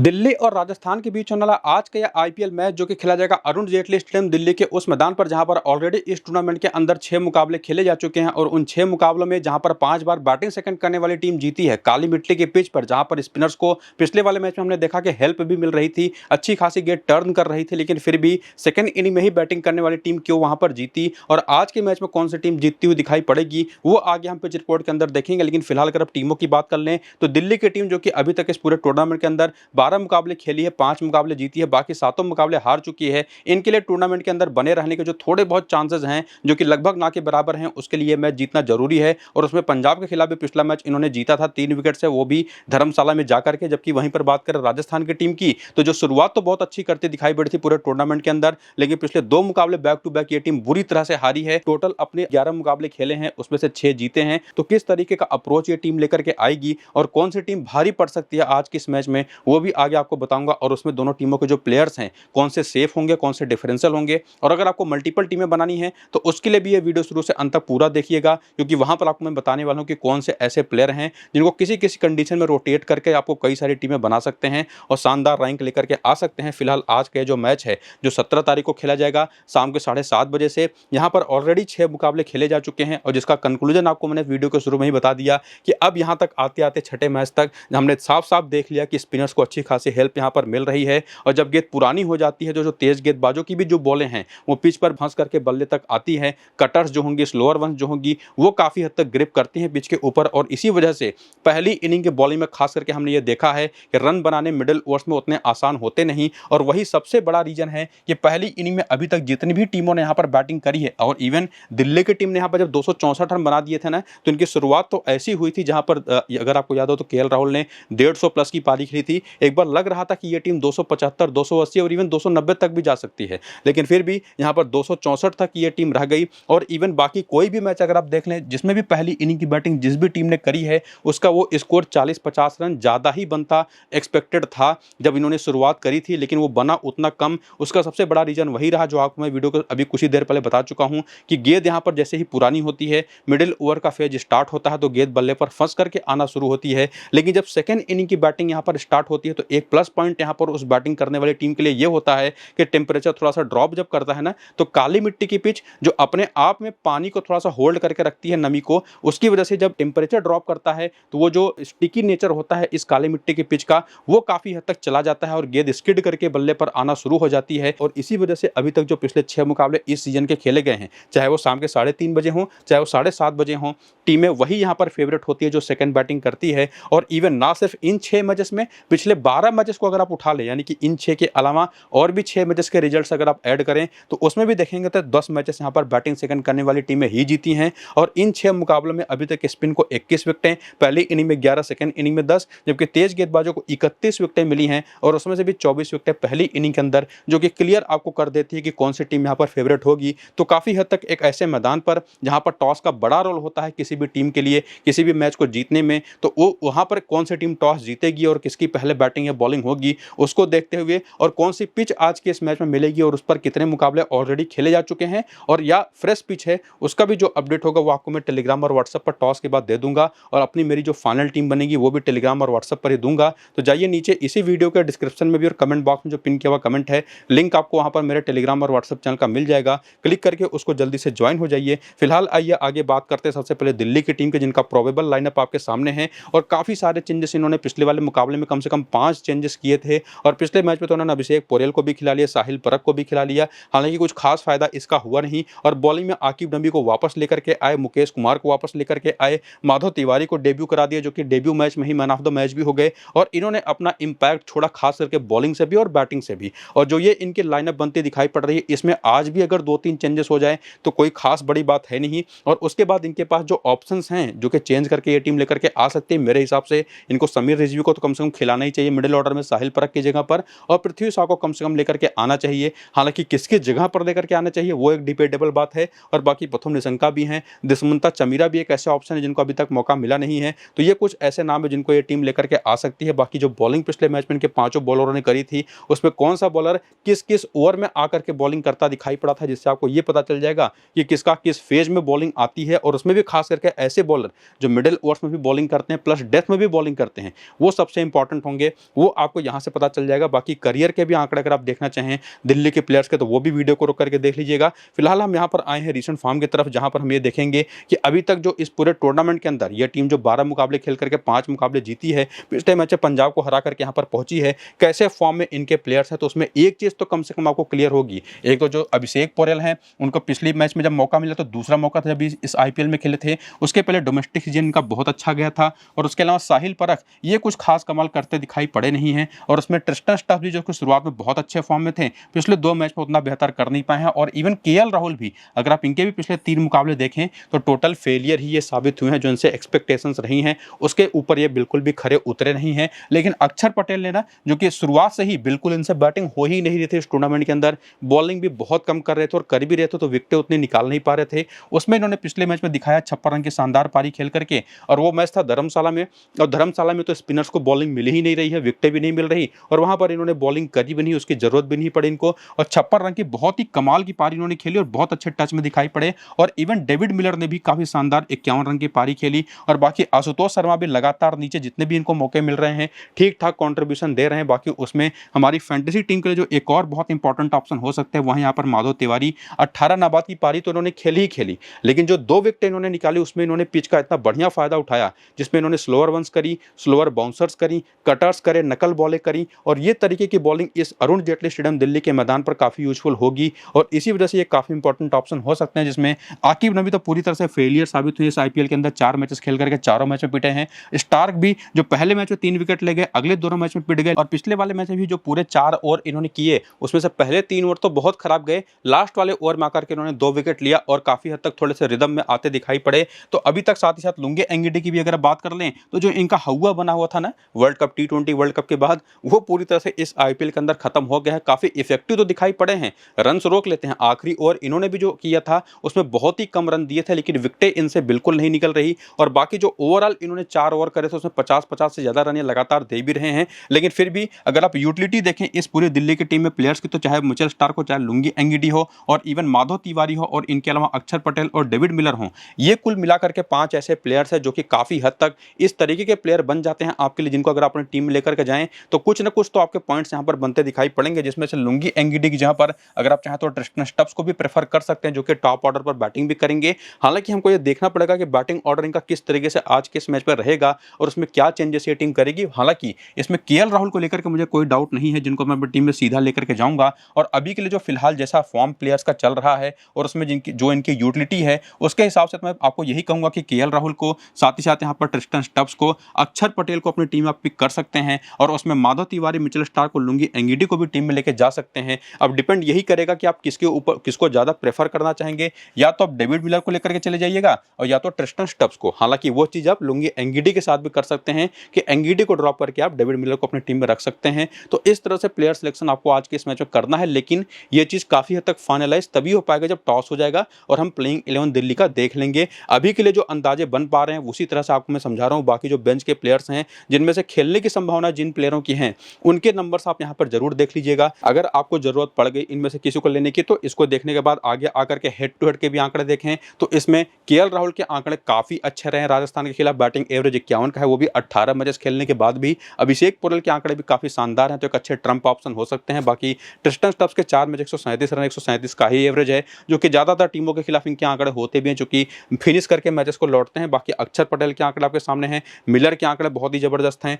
दिल्ली और राजस्थान के बीच होने वाला आज का यह आईपीएल मैच जो कि खेला जाएगा अरुण जेटली स्टेडियम दिल्ली के उस मैदान पर जहां पर ऑलरेडी इस टूर्नामेंट के अंदर 6 मुकाबले खेले जा चुके हैं और उन 6 मुकाबलों में जहां पर 5 बार बैटिंग सेकंड करने वाली टीम जीती है। काली मिट्टी की पिच पर जहां पर स्पिनर्स को पिछले वाले मैच में हमने देखा कि हेल्प भी मिल रही थी, अच्छी खासी गेंद टर्न कर रही थी, लेकिन फिर भी सेकंड इनिंग में ही बैटिंग करने वाली टीम क्यों वहां पर जीती और आज के मैच में कौन सी टीम जीतती हुई दिखाई पड़ेगी वो आगे हम पिच रिपोर्ट के अंदर देखेंगे। लेकिन फिलहाल अगर अब टीमों की बात कर लें तो दिल्ली की टीम जो कि अभी तक इस पूरे टूर्नामेंट के अंदर 12 मुकाबले खेली है, 5 मुकाबले जीती है, बाकी 7 मुकाबले हार चुकी है। इनके लिए टूर्नामेंट के अंदर बने रहने के जो थोड़े बहुत चांसेस हैं जो कि लगभग ना के बराबर हैं, उसके लिए मैच जीतना जरूरी है। और उसमें पंजाब के खिलाफ भी पिछला मैच इन्होंने जीता था 3 विकेट से, वो भी धर्मशाला में जाकर के। जबकि वहीं पर बात करें राजस्थान की टीम की तो जो शुरुआत तो बहुत अच्छी करती दिखाई पड़ी थी पूरे टूर्नामेंट के अंदर, लेकिन पिछले 2 मुकाबले बैक टू बैक ये टीम बुरी तरह से हारी है। टोटल अपने 11 मुकाबले खेले हैं उसमें से 6 जीते हैं। तो किस तरीके का अप्रोच ये टीम लेकर के आएगी और कौन सी टीम भारी पड़ सकती है आज के इस मैच में वो भी आगे आपको बताऊंगा। और उसमें दोनों टीमों के जो प्लेयर्स हैं कौन से सेफ होंगे, कौन से डिफरेंशियल होंगे, और अगर आपको मल्टीपल टीमें बनानी है तो उसके लिए भी ये वीडियो शुरू से अंत तक पूरा देखिएगा, क्योंकि वहां पर आपको मैं बताने वाला हूं कि कौन से ऐसे प्लेयर हैं जिनको किसी किसी कंडीशन में रोटेट करके आपको कई सारी टीमें बना सकते हैं और शानदार रैंक लेकर के आ सकते हैं। फिलहाल आज का जो मैच है जो 17 तारीख को खेला जाएगा शाम के 7:30 बजे से, यहाँ पर ऑलरेडी 6 मुकाबले खेले जा चुके हैं और जिसका कंक्लूजन आपको मैंने वीडियो के शुरू में ही बता दिया कि अब यहाँ तक आते आते छठे मैच तक हमने साफ साफ देख लिया कि स्पिनर्स को अच्छी खासी हेल्प यहाँ पर मिल रही है। और जब गेंद पुरानी हो जाती है जो तेज गेंदबाजों की भी जो बॉलें हैं वो पिच पर फंस करके बल्ले तक आती है, कटर्स जो होंगी, स्लोअर वंस जो होंगी वो काफी हद तक ग्रिप करती हैं पिच के ऊपर। और इसी वजह से पहली इनिंग के बॉलिंग में खास करके हमने ये देखा है कि रन बनाने मिडिल ओवर्स में उतने आसान होते नहीं। और वही सबसे बड़ा रीजन है कि पहली इनिंग में अभी तक जितनी भी टीमों ने यहाँ पर बैटिंग करी है, और इवन दिल्ली की टीम ने यहाँ पर जब 264 रन बना दिए थे ना, तो इनकी शुरुआत तो ऐसी हुई थी जहां पर अगर आपको याद हो तो केएल राहुल ने 150 प्लस की पारी खेली थी। एक बार लग रहा था कि ये टीम 275, 280 और इवन 290 तक भी जा सकती है, लेकिन फिर भी यहाँ पर 264 तक ये टीम रह गई। और इवन बाकी कोई भी मैच अगर आप देख लें जिसमें भी पहली इनिंग की बैटिंग जिस भी टीम ने करी है उसका वो स्कोर 40-50 रन ज़्यादा ही बनता एक्सपेक्टेड था जब इन्होंने शुरुआत करी थी, लेकिन वो बना उतना कम। उसका सबसे बड़ा रीजन वही रहा जो आपको मैं वीडियो को अभी कुछ ही देर पहले बता चुका हूँ कि गेंद यहाँ पर जैसे ही पुरानी होती है, मिडिल ओवर का फेज स्टार्ट होता है तो गेंद बल्ले पर फंस करके आना शुरू होती है। लेकिन जब सेकेंड इनिंग की बैटिंग यहाँ पर स्टार्ट होती है तो एक प्लस पॉइंट यहाँ पर उस बैटिंग करने वाली टीम के लिए ये होता है कि टेम्परेचर थोड़ा सा ड्रॉप जब करता है ना, तो काली मिट्टी की पिच जो अपने आप में पानी को थोड़ा सा होल्ड करके रखती है, नमी को, उसकी वजह से जब टेम्परेचर ड्रॉप करता है तो वो जो स्टिकी नेचर होता है इस काली मिट्टी की पिच का वो काफी हद तक चला जाता है और गेंद स्किड करके बल्ले पर आना शुरू हो जाती है। और इसी वजह से अभी तक जो पिछले 6 मुकाबले इस सीजन के खेले गए हैं, चाहे वो शाम के 3:30 बजे हों चाहे वो 7:30 बजे हों, टीमें वही यहाँ पर फेवरेट होती है जो सेकंड बैटिंग करती है। और इवन ना सिर्फ इन 6 मैचेस में, पिछले 12 मैचेस को अगर आप उठा ले, यानी कि इन 6 के अलावा और भी 6 मैचेस के रिजल्ट्स अगर आप ऐड करें तो उसमें भी देखेंगे तो 10 मैचेस यहाँ पर बैटिंग सेकंड करने वाली टीमें ही जीती हैं। और इन 6 मुकाबलों में अभी तक स्पिन को 21 विकेटें, पहली इनिंग में 11, सेकंड इनिंग में 10, जबकि तेज गेंदबाजों को 31 विकेटें मिली हैं और उसमें से भी 24 विकेटें पहली इनिंग के अंदर, जो कि क्लियर आपको कर देती है कि कौन सी टीम यहाँ पर फेवरेट होगी। तो काफी हद तक एक ऐसे मैदान पर जहां पर टॉस का बड़ा रोल होता है किसी भी टीम के लिए किसी भी मैच को जीतने में, तो वो वहां पर कौन सी टीम टॉस जीतेगी और किसकी पहले बैटिंग या बॉलिंग होगी उसको देखते हुए, और कौन सी पिच आज के इस मैच में मिलेगी और उस पर कितने मुकाबले ऑलरेडी खेले जा चुके हैं और या फ्रेश पिच है, उसका भी जो अपडेट होगा वो आपको मैं टेलीग्राम और व्हाट्सएप पर टॉस के बाद दे दूंगा। और अपनी मेरी जो फाइनल टीम बनेगी वो भी टेलीग्राम और व्हाट्सएप पर ही दूंगा। तो जाइए नीचे इसी वीडियो के डिस्क्रिप्शन में भी और कमेंट बॉक्स में जो पिन किया हुआ कमेंट है, लिंक आपको वहां पर मेरे टेलीग्राम और व्हाट्सएप चैनल का मिल जाएगा, क्लिक करके उसको जल्दी से ज्वाइन हो जाइए। फिलहाल आइए आगे बात करते हैं सबसे पहले दिल्ली की टीम के, जिनका प्रोबेबल लाइनअप आपके सामने है। और काफी सारे चेंजेस इन्होंने पिछले वाले मुकाबले में कम से कम 5 चेंजेस किए थे और पिछले मैच में तो उन्होंने अभिषेक पोरेल को भी खिला लिया, साहिल परख को भी खिला लिया, हालांकि कुछ खास फायदा इसका हुआ नहीं। और बॉलिंग में आकिब नबी को वापस लेकर के आए, मुकेश कुमार को वापस लेकर के आए, माधव तिवारी को डेब्यू करा दिया जो कि डेब्यू मैच में ही मैन ऑफ द मैच भी हो गए। और इन्होंने अपना इंपैक्ट छोड़ा खास करके बॉलिंग से भी और बैटिंग से भी। और जो ये इनकी लाइनअप बनती दिखाई पड़ रही है इसमें आज भी अगर 2-3 चेंजेस हो जाए तो कोई खास बड़ी बात है नहीं। और उसके बाद इनके पास जो ऑप्शंस हैं जो कि चेंज करके ये टीम लेकर के आ सकती है, मेरे हिसाब से इनको समीर रिजवी को तो कम से कम खिलाना ही चाहिए मिडिल ऑर्डर में साहिल परख की जगह पर, और पृथ्वी शॉ को कम से कम लेकर के आना चाहिए। हालांकि किसकी जगह पर लेकर के आना चाहिए वो एक डिबेटेबल बात है। और बाकी प्रथम निशंका भी हैं, दुष्मंता चमीरा भी एक ऐसा ऑप्शन है जिनको अभी तक मौका मिला नहीं है। तो ये कुछ ऐसे नाम है जिनको ये टीम लेकर के आ सकती है। बाकी जो बॉलिंग पिछले मैच में इनके 5 बॉलरों ने करी थी उसमें कौन सा बॉलर किस किस ओवर में आकर के बॉलिंग करता दिखाई पड़ा था, जिससे आपको ये पता चल जाएगा कि किसका किस फेज में बॉलिंग आती है। और उसमें भी खास करके ऐसे बॉलर जो मिडिल ओवर्स में भी बॉलिंग करते हैं प्लस डेथ में भी बॉलिंग करते हैं वो सबसे इंपॉर्टेंट होंगे। वो आपको यहाँ से पता चल जाएगा। बाकी करियर के भी आंकड़े अगर आप देखना चाहें दिल्ली के प्लेयर्स के, तो वो भी वीडियो को रोक करके देख लीजिएगा। फिलहाल हम यहाँ पर आए हैं रीसेंट फॉर्म की तरफ, जहाँ पर हम ये देखेंगे कि अभी तक जो इस पूरे टूर्नामेंट के अंदर ये टीम जो 12 मुकाबले खेल करके 5 मुकाबले जीती है, पिछले मैच में पंजाब को हरा करके यहाँ पर पहुंची है, कैसे फॉर्म में इनके प्लेयर्स हैं। तो उसमें एक चीज़ तो कम से कम आपको क्लियर होगी, एक तो जो अभिषेक पोरेल हैं, उनको पिछली मैच में जब मौका मिला तो दूसरा मौका था जब इस आईपीएल में खेले थे, उसके पहले डोमेस्टिक सीजन इनका बहुत अच्छा गया था। और उसके अलावा साहिल परख ये कुछ खास कमाल करते दिखाई पड़े नहीं हैं। और उसमें ट्रिस्टन स्टफ भी जो कि शुरुआत में बहुत अच्छे फॉर्म में थे, पिछले 2 मैच में उतना बेहतर कर नहीं पाए हैं। और इवन केएल राहुल भी, अगर आप इनके भी पिछले 3 मुकाबले देखें तो टोटल फेलियर ही ये साबित हुए हैं। जो इनसे एक्सपेक्टेशंस रही हैं उसके ऊपर ये बिल्कुल भी खरे उतरे नहीं हैं। लेकिन अक्षर पटेल ने ना, जो कि शुरुआत से ही बिल्कुल इनसे बैटिंग हो ही नहीं रही थी इस टूर्नामेंट के अंदर, बॉलिंग भी बहुत कम कर रहे थे और कर भी रहे थे तो विकेटें उतनी निकाल नहीं पा रहे थे। उसमें इन्होंने पिछले मैच में दिखाया 56 रन की शानदार पारी खेल करके, और वो मैच था धर्मशाला में। और धर्मशाला में तो स्पिनर्स को बॉलिंग मिल ही नहीं रही है, विकेटें भी नहीं मिल रही, और वहां पर इन्होंने बॉलिंग करी भी नहीं, उसकी जरूरत भी नहीं पड़ी इनको। और 56 रन की बहुत ही कमाल की पारी इन्होंने खेली और बहुत अच्छे टच में दिखाई पड़े। और इवन डेविड मिलर ने भी काफी शानदार 51 रन की पारी खेली। और बाकी आशुतोष शर्मा भी लगातार नीचे जितने भी इनको मौके मिल रहे हैं ठीक ठाक कंट्रीब्यूशन दे रहे हैं। बाकी उसमें हमारी फैंटेसी टीम के लिए जो एक और बहुत इंपॉर्टेंट ऑप्शन हो सकते हैं वहीं यहाँ पर माधव तिवारी, 18 नाबाद की पारी तो इन्होंने खेली ही खेली, लेकिन जो 2 विकेट इन्होंने निकाली उसमें इन्होंने पिच का इतना बढ़िया फायदा उठाया, जिसमें इन्होंने स्लोअर वंस करी, स्लोअर बाउंसर्स करी, कटर्स करे, नकल बॉलें करी। और ये तरीके की बॉलिंग इस अरुण जेटली स्टेडियम दिल्ली के मैदान पर काफी यूजफुल होगी। और इसी वजह से ये काफी इंपॉर्टेंट ऑप्शन हो सकते हैं। जिसमें आकिब नबी तो पूरी तरह से फेलियर साबित हुए इस आईपीएल के अंदर, 4 मैचेस खेल करके चारों मैच में पिटे हैं। स्टार्क भी जो पहले मैच में 3 विकेट ले गए, अगले दोनों मैच में पिट गए। और पिछले वाले मैच में भी जो पूरे 4 ओवर इन्होंने किए उसमें से पहले 3 ओवर तो बहुत खराब गए, लास्ट वाले ओवर में आकर के इन्होंने 2 विकेट लिया और काफी हद तक थोड़े से रिदम में आते दिखाई पड़े। तो अभी तक साथ ही साथ लुंगे एंगिडी की भी अगर बात कर लें तो जो इनका हवा बना हुआ था ना world cup T20 world cup के बाद, वो पूरी तरह से इस आईपीएल के अंदर खत्म हो गया है। काफी इफेक्टिव तो दिखाई पड़े हैं, रन्स रोक लेते हैं। आखिरी ओवर इन्होंने भी जो किया था उसमें बहुत ही कम रन दिए थे, लेकिन विकेटें इनसे बिल्कुल नहीं निकल रही। और बाकी जो ओवरऑल इन्होंने 4 ओवर करे थे उसमें 50-50 से ज्यादा रन लगातार दे भी रहे हैं। लेकिन फिर भी अगर आप यूटिलिटी देखें इस पूरी दिल्ली की टीम में प्लेयर्स की, तो चाहे मिचेल स्टार्क हो, चाहे लुंगी एंगिडी हो, और इवन माधव तिवारी हो, और इनके अलावा अक्षर पटेल और डेविड मिलर हो, ये कुल मिलाकर के 5 ऐसे प्लेयर्स हैं जो कि काफी हद तक इस तरीके के प्लेयर बन जाते हैं आपके लिए, जिनको अगर अपनी टीम में लेकर के जाएं तो कुछ ना कुछ तो आपके पॉइंट्स यहां पर बनते दिखाई पड़ेंगे। जिसमें से लुंगी एंगिडी की जहां पर अगर आप चाहें तो ट्रिस्टन स्टफ्स को भी प्रेफर कर सकते हैं, जो कि टॉप ऑर्डर पर बैटिंग भी करेंगे। हालांकि हमको ये देखना पड़ेगा कि बैटिंग ऑर्डर इनका किस तरीके से आज के इस मैच पर रहेगा और उसमें क्या चेंजेस ये टीम करेगी। हालांकि इसमें केएल राहुल को लेकर के मुझे कोई डाउट नहीं है, जिनको मैं अपनी टीम में सीधा लेकर के जाऊंगा। और अभी के लिए जो फिलहाल जैसा फॉर्म प्लेयर्स का चल रहा है और उसमें जिनकी जो इनकी यूटिलिटी है उसके हिसाब से मैं आपको यही कहूंगा कि केएल राहुल को, साथ ही साथ यहाँ पर ट्रिस्टन स्टफ्स को, अक्षर पटेल को अपनी टीम में आप पिक कर सकते हैं। और उसमें माधव तिवारी, मिचेल स्टार्क को, लुंगी एंगिडी को भी टीम में लेके जा सकते हैं। अब डिपेंड यही करेगा कि आप किसके ऊपर किसको ज्यादा प्रेफर करना चाहेंगे, या तो आप डेविड मिलर को लेकर के चले जाइएगा और या तो ट्रिस्टन स्टफ्स को। हालांकि वो चीज आप लुंगी एंगिडी के साथ भी कर सकते हैं कि एंगिडी को ड्रॉप करके आप डेविड मिलर को अपनी टीम में रख सकते हैं। तो इस तरह से प्लेयर सिलेक्शन आपको आज के इस मैच में करना है। लेकिन ये चीज काफी हद तक फाइनलाइज तभी हो पाएगा जब टॉस हो जाएगा और हम प्लेइंग 11 दिल्ली का देख लेंगे। अभी के लिए जो अंदाजे बन पा रहे हैं उसी तरह से आपको मैं समझा रहा हूं। बाकी जो बेंच के प्लेयर्स हैं जिनमें से खेलने की संभावना जिन प्लेयरों की है उनके नंबर्स आप यहां पर जरूर देख लीजिएगा। अगर आपको जरूरत पड़ गई इनमें से किसी को लेने की तो इसको देखने के बाद आगे आकर के हेड टू हेड के भी आंकड़े देखें तो इसमें केएल राहुल के आंकड़े काफी अच्छे रहे। राजस्थान के खिलाफ बैटिंग एवरेज 51 का है, वो भी 18 मैचेस खेलने के बाद भी। अभिषेक पोरेल के आंकड़े भी काफी शानदार हैं, तो एक अच्छे ट्रम्प ऑप्शन हो सकते हैं। बाकी ट्रिस्टन स्टफ्स के 4 मैच 137 रन 137 का ही एवरेज है, जो कि ज्यादातर टीमों के खिलाफ इनके आंकड़े होते भी हैं, जो कि फिनिश करके मैचेस को लौटते हैं। बाकी अक्षर पटेल के आंकड़े आपके सामने हैं, मिलर के आंकड़े बहुत ही जबरदस्त हैं।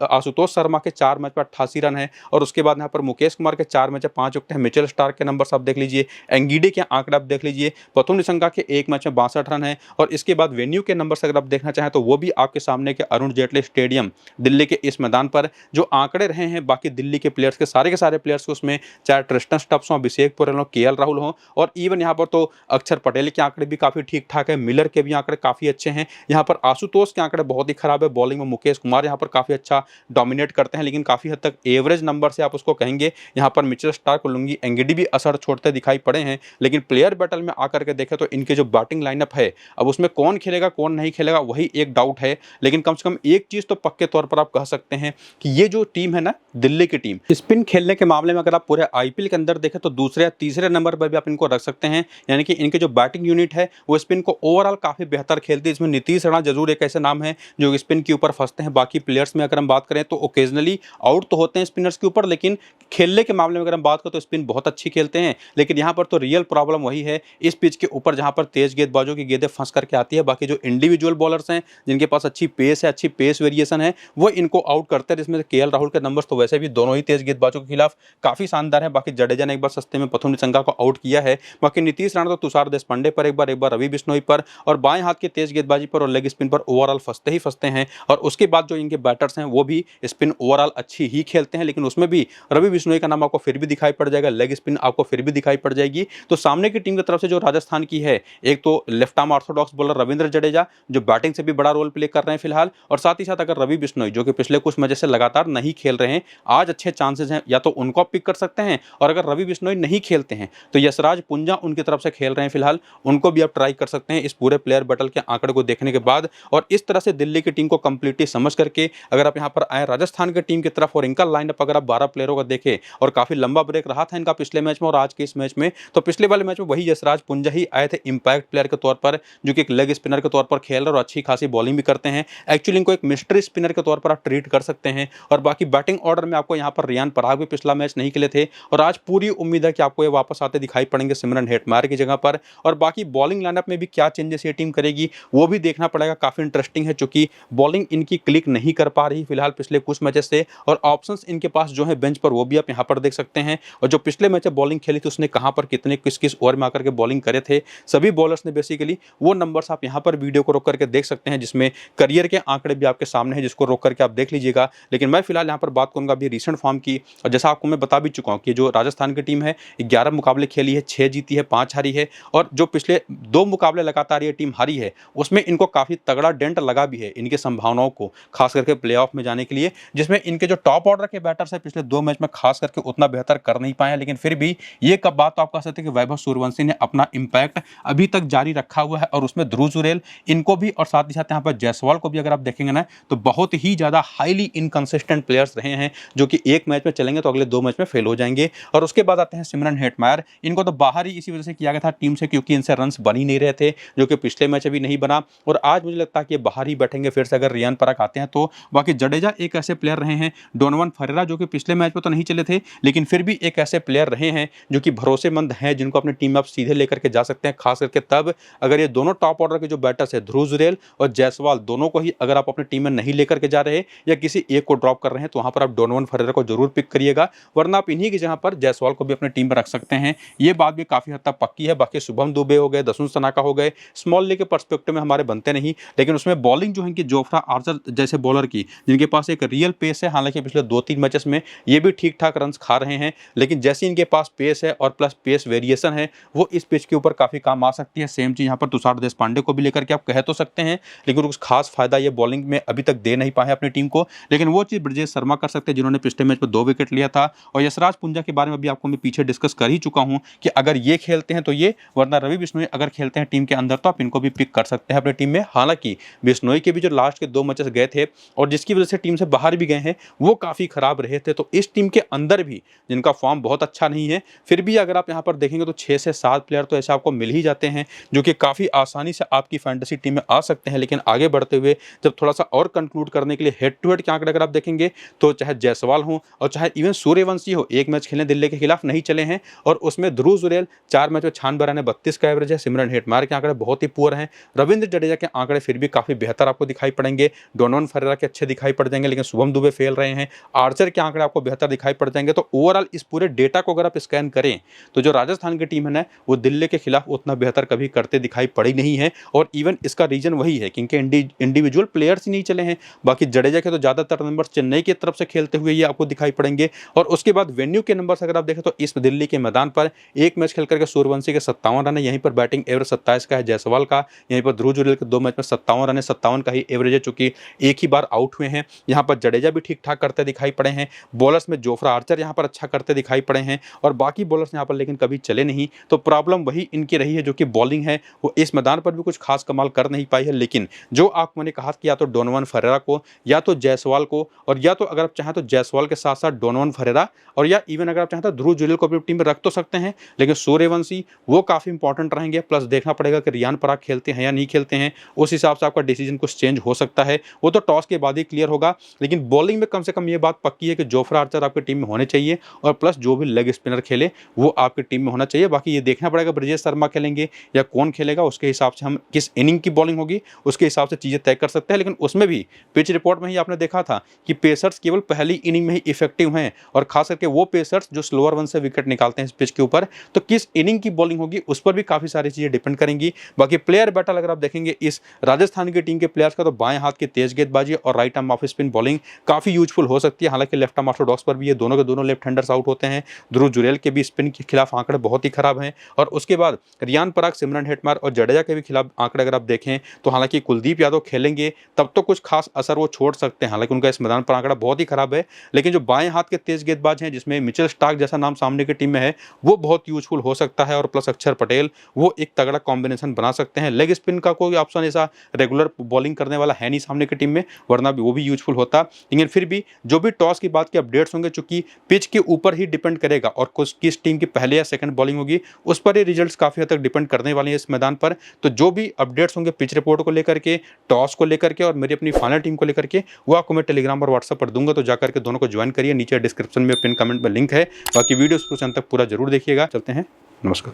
आशुतोष शर्मा के 4 मैच पर 88 रन है, और उसके बाद यहाँ पर मुकेश कुमार के 4 मैच 5 विकेट हैं। मिचेल स्टार्क के नंबर आप देख लीजिए, एंगिडी के आंकड़े आप देख लीजिए, पतुम निसंगा के 1 मैच में 62 रन है। और इसके बाद वेन्यू के नंबर अगर आप देखना चाहें तो वो भी आपके सामने के अरुण जेटली स्टेडियम दिल्ली के इस मैदान पर जो आंकड़े रहे हैं बाकी दिल्ली के प्लेयर्स के सारे प्लेयर्स के, उसमें चाहे ट्रिस्टन स्टफ्स हो, अभिषेक पोरेल हो, केएल राहुल हो, और इवन यहाँ पर तो अक्षर पटेल के आंकड़े भी काफी ठीक ठाक है, मिलर के भी आंकड़े काफी अच्छे हैं। यहाँ पर आशुतोष के आंकड़े बहुत ही खराब है, बॉलिंग में मुकेश कुमार यहाँ पर काफी अच्छा डोमिनेट करते हैं, लेकिन काफी हद तक एवरेज नंबर से आप उसको कहेंगे। यहाँ पर मिचेल स्टार्क, लुंगी एंगिडी भी असर छोड़ते दिखाई पड़े हैं, लेकिन प्लेयर बैटल में आकर के देखें तो इनके जो बैटिंग लाइनअप है अब उसमें कौन खेलेगा कौन नहीं खेलेगा वही एक डाउट है। लेकिन कम से कम एक चीज तो पक्के तौर पर आप कह सकते हैं कि ये जो टीम है ना दिल्ली की टीम, स्पिन खेलने के मामले में अगर आप पूरे आईपीएल के अंदर देखें तो दूसरे या तीसरे नंबर पर भी आप इनको रख सकते हैं। यानी कि इनके जो बैटिंग यूनिट है वो स्पिन को ओवरऑल काफी बेहतर खेलती है। इसमें नीतीश राणा जरूर एक ऐसे नाम है जो स्पिन के ऊपर फंसते हैं। बाकी प्लेयर्स में अगर हम बात करें तो ओकेजनली आउट तो होते हैं स्पिनर्स के ऊपर, लेकिन खेलने के मामले में अगर हम बात करें तो स्पिन बहुत अच्छी खेलते हैं। लेकिन यहाँ पर तो रियल प्रॉब्लम वही है इस पिच के ऊपर जहाँ पर तेज गेंदबाजों की गेंदें फंस करके आती है। बाकी जो इंडिविजुअल बॉलर्स हैं जिनके पास अच्छी पेस है, अच्छी पेस वेरिएशन है, वो इनको आउट करते हैं, जिसमें से केएल राहुल के नंबर्स तो वैसे भी दोनों ही तेज गेंदबाजों के खिलाफ काफी शानदार है। बाकी जडेजा ने एक बार सस्ते में पथुम निशंका को आउट किया है। बाकी नीतीश राणा तो तुषार देशपांडे पर एक बार रवि बिश्नोई पर और बाएं हाथ की तेज गेंदबाजी पर और लेग स्पिन पर ओवरऑल फंसते ही फंसते हैं। और उसके बाद जो इनके बैटर्स हैं वो भी स्पिन ओवरऑल अच्छी ही खेलते हैं, लेकिन उसमें भी रवि बिश्नोई का नाम आपको फिर भी दिखाई पड़ जाएगा, लेग स्पिन आपको फिर भी दिखाई पड़ जाएगी। तो सामने की टीम की तरफ से जो राजस्थान की है, एक तो left arm Orthodox bowler Ravindra Jadeja जो बैटिंग से भी बड़ा रोल प्ले कर रहे हैं फिलहाल, और साथ ही साथ अगर रवि बिश्नोई जो कि पिछले कुछ मैचेस से लगातार नहीं खेल रहे हैं, आज अच्छे चांसेस हैं या तो उनको आप पिक कर सकते हैं, और अगर रवि बिश्नोई नहीं खेलते हैं तो यशराज पुंजा उनकी तरफ से खेल रहे हैं फिलहाल, उनको भी आप ट्राई कर सकते हैं इस पूरे प्लेयर बैटल के आंकड़े को देखने के बाद। और इस तरह से दिल्ली की टीम को कंप्लीटली समझ करके अगर आप यहां पर आए राजस्थान की टीम की तरफ और इनका लाइनअप अगर आप 12 प्लेयरों का देखें, और काफी लंबा ब्रेक रहा था इनका पिछले मैच में और आज के इस मैच में, तो पिछले वाले मैच में वही यशराज पुंजा ही आए थे इंपैक्ट प्लेयर के तौर पर, जो कि एक लेग स्पिनर के तौर पर खेल रहे और अच्छी खासी बॉलिंग भी करते हैं। एक्चुअली इनको एक मिस्ट्री स्पिनर के तौर पर आप ट्रीट कर सकते हैं। और बाकी बैटिंग ऑर्डर में आपको यहाँ पर रियान पराग भी पिछला मैच नहीं खेले थे, और आज पूरी उम्मीद है कि आपको ये वापस आते दिखाई पड़ेंगे सिमरन हेटमायर की जगह पर। और बाकी बॉलिंग लाइनअप में भी क्या चेंजेस ये टीम करेगी वो भी देखना पड़ेगा, काफी इंटरेस्टिंग है, चूंकि बॉलिंग इनकी क्लिक नहीं कर पा रही फिलहाल पिछले कुछ मैचेस से, और ऑप्शंस इनके पास जो है बेंच पर वो भी आप यहाँ पर देख सकते हैं। और जो पिछले मैच में बॉलिंग खेली थी उसने कहां पर कितने किस किस ओवर में आकर के बॉलिंग करे थे सभी बॉलर्स ने बेसिकली, वो नंबर्स आप यहाँ पर वीडियो को रोक करके देख सकते हैं, जिसमें करियर के आंकड़े भी आपके सामने हैं, जिसको रोक करके आप देख लीजिएगा। लेकिन मैं फिलहाल यहाँ पर बात करूंगा अभी रिसेंट फॉर्म की, और जैसा आपको मैं बता भी चुका हूँ कि जो राजस्थान की टीम है 11 मुकाबले खेली है, 6 जीती है, 5 हारी है, और जो पिछले 2 मुकाबले लगातार ये टीम हारी है उसमें इनको काफी तगड़ा डेंट लगा भी है इनकी संभावनाओं को खास करके प्लेऑफ में जाने के लिए, जिसमें इनके जो टॉप ऑर्डर के बैटर्स है पिछले 2 मैच में खास करके उतना बेहतर कर नहीं पाए, लेकिन फिर भी ये कब बात तो आप कह सकते हैं कि वैभव सूर्यवंशी ने अपना इंपैक्ट अभी तक जारी रखा हुआ है, और उसमें ध्रुव जुरैल इनको भी और साथ ही साथ यहाँ पर जायसवाल को भी अगर आप देखेंगे ना तो बहुत ही ज्यादा हाईली इनकंसिस्टेंट प्लेयर्स रहे हैं, जो कि एक मैच में चलेंगे तो अगले 2 मैच में फेल हो जाएंगे। और उसके बाद आते हैं सिमरन हेटमायर, इनको तो बाहर ही इसी वजह से किया गया था टीम से, क्योंकि इनसे रन्स बन ही नहीं रहे थे, जो कि पिछले मैच अभी नहीं बना, और आज मुझे लगता है कि ये बाहर ही बैठेंगे फिर से अगर रियान पराग आते हैं तो। बाकी जडेजा एक ऐसे प्लेयर रहे हैं, डोनोवन फरेरा जो कि पिछले मैच में तो नहीं चले थे, लेकिन फिर भी एक ऐसे प्लेयर रहे हैं जो कि भरोसेमंद हैं, जिनको अपनी टीम में आप सीधे लेकर के जा सकते हैं, खास करके तब अगर ये दोनों टॉप ऑर्डर के जो बैटर्स है ध्रुव जुरैल और जायसवाल दोनों को ही अगर आप अपनी टीम में नहीं लेकर के जा रहे या किसी एक को ड्रॉप कर रहे हैं, तो वहां पर आप डोनोवन फरेरा को जरूर पिक करिएगा, वरना आप इन्हीं की जगह पर जायसवाल को भी अपनी टीम में रख सकते हैं। ये बात भी काफी हद तक पक्की है। बाकी शुभम दुबे हो गए, दसुन सनाका हो गए, स्मॉल लीग के पर्सपेक्टिव में हमारे बनते नहीं, लेकिन उसमें बॉलिंग जो है कि जोफ्रा आर्चर जैसे बॉलर की, जिनके पास एक रियल पेस है, हालांकि पिछले 2-3 मैचेस में ये भी ठीक ठाक रन खा रहे हैं, लेकिन जैसे इनके पास पेस है और प्लस पेस वेरिएशन है, वो इस पिच के ऊपर काफी काम आ सकती है। सेम चीज यहाँ पर तुषार देशपांडे को भी लेकर के आप कह तो सकते हैं, लेकिन कुछ खास फायदा ये बॉलिंग में अभी तक दे नहीं पाए अपनी टीम को, लेकिन वो चीज ब्रजेश शर्मा कर सकते हैं जिन्होंने पिछले मैच में 2 विकेट लिया था। और यशराज पुंजा के बारे में भी आपको मैं पीछे डिस्कस कर ही चुका हूं कि अगर ये खेलते हैं तो ये, वरना रवि बिश्नोई अगर खेलते हैं टीम के अंदर तो आप इनको भी पिक कर सकते हैं अपनी टीम में। हालांकि बिश्नोई के भी जो लास्ट के 2 मैचेस गए थे और जिसकी वजह से टीम से बाहर भी गए हैं वो काफी खराब रहे थे, तो इस टीम के अंदर भी जिनका फॉर्म बहुत अच्छा नहीं है, फिर भी अगर आप यहाँ पर देखेंगे तो 6 से 7 प्लेयर तो ऐसे आपको मिल ही जाते हैं जो कि काफी आसानी से आपकी फैंटेसी टीम में आ सकते हैं। लेकिन आगे बढ़ते हुए जब थोड़ा सा और कंक्लूड करने के लिए हेड टू हेड के आंकड़े अगर आप देखेंगे तो चाहे जायसवाल हो और चाहे इवन सूर्यवंशी हो, एक मैच खेलने दिल्ली के खिलाफ नहीं चले हैं, और उसमें ध्रुव जुरैल 4 मैच में 96 रन है, 32 का एवरेज है। सिमरन हेटमायर के आंकड़े बहुत ही पुअर हैं। रविंद्र जडेजा के आंकड़े फिर भी काफी बेहतर आपको दिखाई पड़ेंगे, डोनोवन फरेरा के अच्छे दिखाई पड़ जाएंगे, लेकिन शुभम दुबे फेल रहे हैं। आर्चर के आंकड़े आपको बेहतर दिखाई पड़ जाएंगे। तो ओवरऑल इस पूरे डेटा को अगर आप स्कैन करें तो जो राजस्थान की टीम है ना वो दिल्ली के खिलाफ उतना बेहतर कभी करते दिखाई पड़ी नहीं है, और इवन इसका रीजन वही है कि इनके इंडिविजुअल प्लेयर्स ही नहीं चले हैं। बाकी जडेजा के तो ज्यादातर नंबर चेन्नई की तरफ से खेलते हुए ये आपको दिखाई पड़ेंगे, और उसके बाद वेन्यू के नंबर्स अगर आप देखें तो इस दिल्ली के मैदान पर एक मैच खेल करके सूर्यवंशी के 57 रन है, यहीं पर बैटिंग एवरेज 27 का है जायसवाल का, यहीं पर ध्रुव जुरैल के 2 मैच में 57 रन है, 57 का ही एवरेज है, चूंकि एक ही बार आउट हुए हैं। यहाँ पर जडेजा भी ठीक ठाक करते दिखाई पड़े हैं। बॉलर्स में जोफ्रा आर्चर यहाँ पर अच्छा करते दिखाई पड़े हैं और बाकी बॉलर्स यहाँ पर लेकिन कभी चले नहीं। तो प्रॉब्लम वही इनकी रही है जो कि बॉलिंग है वो इस मैदान पर भी कुछ खास कमाल कर नहीं पाई है। लेकिन जो आपको मैंने कहा कि या तो डोनोवन फरेरा को या तो जायसवाल को, और या तो अगर आप चाहें तो जायसवाल के साथ साथ डोनोवन फरेरा, और या इवन अगर आप चाहें तो ध्रुव जुरेल को अपनी टीम में रख तो सकते हैं। लेकिन सूर्यवंशी वो काफ़ी इंपॉर्टेंट रहेंगे। प्लस देखना पड़ेगा कि रियान पराग खेलते हैं या नहीं खेलते हैं, उस हिसाब से आपका डिसीजन कुछ चेंज हो सकता है। वो तो टॉस के बाद ही क्लियर होगा। लेकिन बॉलिंग में कम से कम ये बात पक्की है कि जोफ्रा आर्चर आपकी टीम में होने चाहिए और प्लस जो भी लेग स्पिनर खेले वो आपकी टीम में होना चाहिए। बाकी ये देखना पड़ेगा ब्रिजेश शर्मा खेलेंगे या कौन खेलेगा, उसके हिसाब से हम किस इनिंग की बॉलिंग होगी उसके हिसाब से चीज़ें तय कर सकते हैं। लेकिन उसमें भी पिच रिपोर्ट में ही आपने देखा था कि पेसर्स केवल पहली इनिंग में ही इफेक्टिव हैं, और खास करके वो पेसर्स जो स्लोअर वन से विकेट निकालते हैं इस पिच के ऊपर। तो किस इनिंग की बॉलिंग होगी उस पर भी काफ़ी सारी चीज़ें डिपेंड करेंगी। बाकी प्लेयर बैटल अगर आप देखेंगे इस राजस्थान की टीम के प्लेयर्स का, तो बाएं हाथ की तेज गेंदबाजी और right arm off spin bowling काफ़ी यूजफुल हो सकती है। हालांकि लेफ्ट आर्म ऑर्थोडॉक्स पर भी ये दोनों के दोनों लेफ्ट हैंडर्स आउट होते हैं। ध्रुव जुरेल के भी स्पिन के खिलाफ आंकड़े बहुत ही खराब हैं। और उसके बाद रियान पराग, सिमरन हेटमायर और जडेजा के भी खिलाफ आंकड़े अगर आप देखें तो हालांकि कुलदीप यादव खेलेंगे तब तो कुछ खास असर वो छोड़ सकते हैं। हालांकि उनका इस मैदान पर आंकड़ा बहुत ही खराब है। लेकिन जो बाएं हाथ के तेज गेंदबाज हैं जिसमें मिचेल स्टार्क जैसा नाम सामने की टीम में है वो बहुत यूजफुल हो सकता है। और प्लस अक्षर पटेल वो एक तगड़ा कॉम्बिनेशन बना सकते हैं। लेग स्पिन का कोई ऑप्शन ऐसा रेगुलर बॉलिंग करने वाला है नहीं सामने की टीम में, वरना भी वो भी यूजफुल होता। लेकिन फिर भी जो भी टॉस की बात के अपडेट्स होंगे चूंकि पिच के ऊपर ही डिपेंड करेगा और किस टीम की पहले या सेकंड बॉलिंग होगी उस पर ही रिजल्ट्स काफ़ी हद तक डिपेंड करने वाले हैं इस मैदान पर। तो जो भी अपडेट्स होंगे पिच रिपोर्ट को लेकर के, टॉस को लेकर के और मेरी अपनी फाइनल टीम को लेकर के, वो आपको मैं टेलीग्राम और व्हाट्सएप पर दूंगा। तो जाकर के दोनों को ज्वाइन करिए, नीचे डिस्क्रिप्शन में पिन कमेंट में लिंक है। बाकी वीडियो शुरू से अंत तक पूरा जरूर देखिएगा। चलते हैं, नमस्कार।